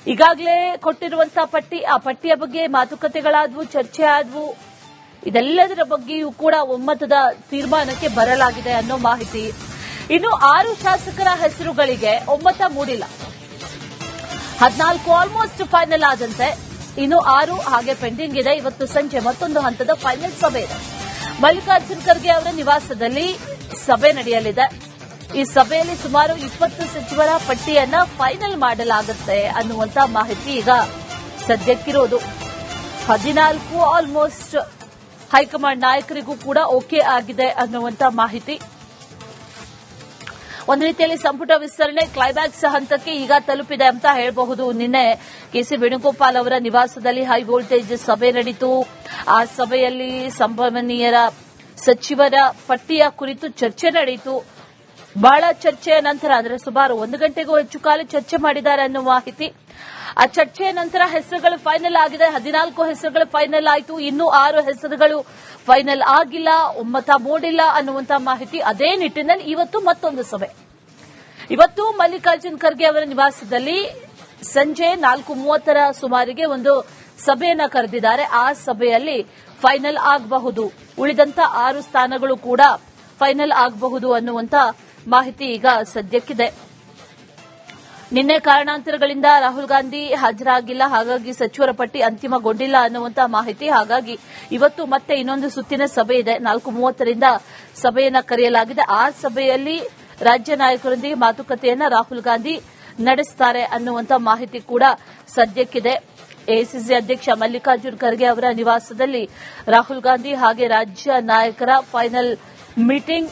ಈಗಾಗಲೇ ಕೊಟ್ಟಿರುವಂತಹ ಪಟ್ಟಿ, ಆ ಪಟ್ಟಿಯ ಬಗ್ಗೆ ಮಾತುಕತೆಗಳಾದವು, ಚರ್ಚೆ ಆದವು. ಇದೆಲ್ಲದರ ಬಗ್ಗೆಯೂ ಕೂಡ ಒಮ್ಮತದ ತೀರ್ಮಾನಕ್ಕೆ ಬರಲಾಗಿದೆ ಅನ್ನೋ ಮಾಹಿತಿ. ಇನ್ನು 6 ಶಾಸಕರ ಹೆಸರುಗಳಿಗೆ ಒಮ್ಮತ ಮೂಡಿಲ್ಲ. 14 ಆಲ್ಮೋಸ್ಟ್ ಫೈನಲ್ ಆದಂತೆ, ಇನ್ನು 6 ಹಾಗೆ ಪೆಂಡಿಂಗ್ ಇದೆ. ಇವತ್ತು ಸಂಜೆ ಮತ್ತೊಂದು ಹಂತದ ಫೈನಲ್ ಸಭೆ ಇದೆ. ಮಲ್ಲಿಕಾರ್ಜುನ್ ಖರ್ಗೆ ಅವರ ನಿವಾಸದಲ್ಲಿ ಸಭೆ ನಡೆಯಲಿದೆ. ಈ ಸಭೆಯಲ್ಲಿ ಸುಮಾರು 20 ಸಚಿವರ ಪಟ್ಟಿಯನ್ನ ಫೈನಲ್ ಮಾಡಲಾಗುತ್ತೆ ಅನ್ನುವಂತ ಮಾಹಿತಿ ಈಗ ಸದ್ಯಕ್ಕಿರೋದು. 14 ಆಲ್ಮೋಸ್ಟ್ ಹೈಕಮಾಂಡ್ ನಾಯಕರಿಗೂ ಕೂಡ ಓಕೆ ಆಗಿದೆ ಅನ್ನುವಂತ ಮಾಹಿತಿ. ಒಂದು ರೀತಿಯಲ್ಲಿ ಸಂಪುಟ ವಿಸ್ತರಣೆ ಕ್ಲೈಮ್ಯಾಕ್ಸ್ ಹಂತಕ್ಕೆ ಈಗ ತಲುಪಿದೆ ಅಂತ ಹೇಳಬಹುದು. ನಿನ್ನೆ ಕೆಸಿ ವೇಣುಗೋಪಾಲ್ ಅವರ ನಿವಾಸದಲ್ಲಿ ಹೈ ವೋಲ್ಟೇಜ್ ಸಭೆ ನಡೆಯಿತು. ಆ ಸಭೆಯಲ್ಲಿ ಸಂಭವನೀಯ ಸಚಿವರ ಪಟ್ಟಿಯ ಕುರಿತು ಚರ್ಚೆ ನಡೆಯಿತು. ಬಹಳ ಚರ್ಚೆಯ ನಂತರ, ಅಂದರೆ ಸುಮಾರು 1 ಗಂಟೆಗೂ ಹೆಚ್ಚು ಕಾಲ ಚರ್ಚೆ ಮಾಡಿದ್ದಾರೆ ಅನ್ನೋ ಮಾಹಿತಿ. ಆ ಚರ್ಚೆಯ ನಂತರ ಹೆಸರುಗಳು ಫೈನಲ್ ಆಗಿದೆ. 14 ಹೆಸರುಗಳು ಫೈನಲ್ ಆಯಿತು. ಇನ್ನೂ 6 ಹೆಸರುಗಳು ಫೈನಲ್ ಆಗಿಲ್ಲ, ಒಮ್ಮತ ಮೂಡಿಲ್ಲ ಅನ್ನುವಂತ ಮಾಹಿತಿ. ಅದೇ ನಿಟ್ಟಿನಲ್ಲಿ ಇವತ್ತು ಮತ್ತೊಂದು ಸಭೆ. ಇವತ್ತು ಮಲ್ಲಿಕಾರ್ಜುನ್ ಖರ್ಗೆ ಅವರ ನಿವಾಸದಲ್ಲಿ ಸಂಜೆ 4:30 ಸುಮಾರಿಗೆ ಒಂದು ಸಭೆಯನ್ನ ಕರೆದಿದ್ದಾರೆ. ಆ ಸಭೆಯಲ್ಲಿ ಫೈನಲ್ ಆಗಬಹುದು, ಉಳಿದಂತ 6 ಸ್ಥಾನಗಳು ಕೂಡ ಫೈನಲ್ ಆಗಬಹುದು ಅನ್ನುವಂತ ಮಾಹಿತಿ ಈಗ ಸದ್ಯಕ್ಕಿದೆ. ನಿನ್ನೆ ಕಾರಣಾಂತರಗಳಿಂದ ರಾಹುಲ್ ಗಾಂಧಿ ಹಾಜರಾಗಿಲ್ಲ, ಹಾಗಾಗಿ ಸಚಿವರ ಪಟ್ಟಿ ಅಂತಿಮಗೊಂಡಿಲ್ಲ ಅನ್ನುವಂತ ಮಾಹಿತಿ. ಹಾಗಾಗಿ ಇವತ್ತು ಮತ್ತೆ ಇನ್ನೊಂದು ಸುತ್ತಿನ ಸಭೆ ಇದೆ. 4:30ರಿಂದ ಸಭೆಯನ್ನ ಕರೆಯಲಾಗಿದೆ. ಆ ಸಭೆಯಲ್ಲಿ ರಾಜ್ಯ ನಾಯಕರೊಂದಿಗೆ ಮಾತುಕತೆಯನ್ನ ರಾಹುಲ್ ಗಾಂಧಿ ನಡೆಸುತ್ತಾರೆ ಅನ್ನುವಂತ ಮಾಹಿತಿ ಕೂಡ ಸದ್ಯಕ್ಕಿದೆ. ಎಐಸಿಸಿ ಅಧ್ಯಕ್ಷ ಮಲ್ಲಿಕಾರ್ಜುನ್ ಖರ್ಗೆ ಅವರ ನಿವಾಸದಲ್ಲಿ ರಾಹುಲ್ ಗಾಂಧಿ ಹಾಗೆ ರಾಜ್ಯ ನಾಯಕರ ಫೈನಲ್ ಮೀಟಿಂಗ್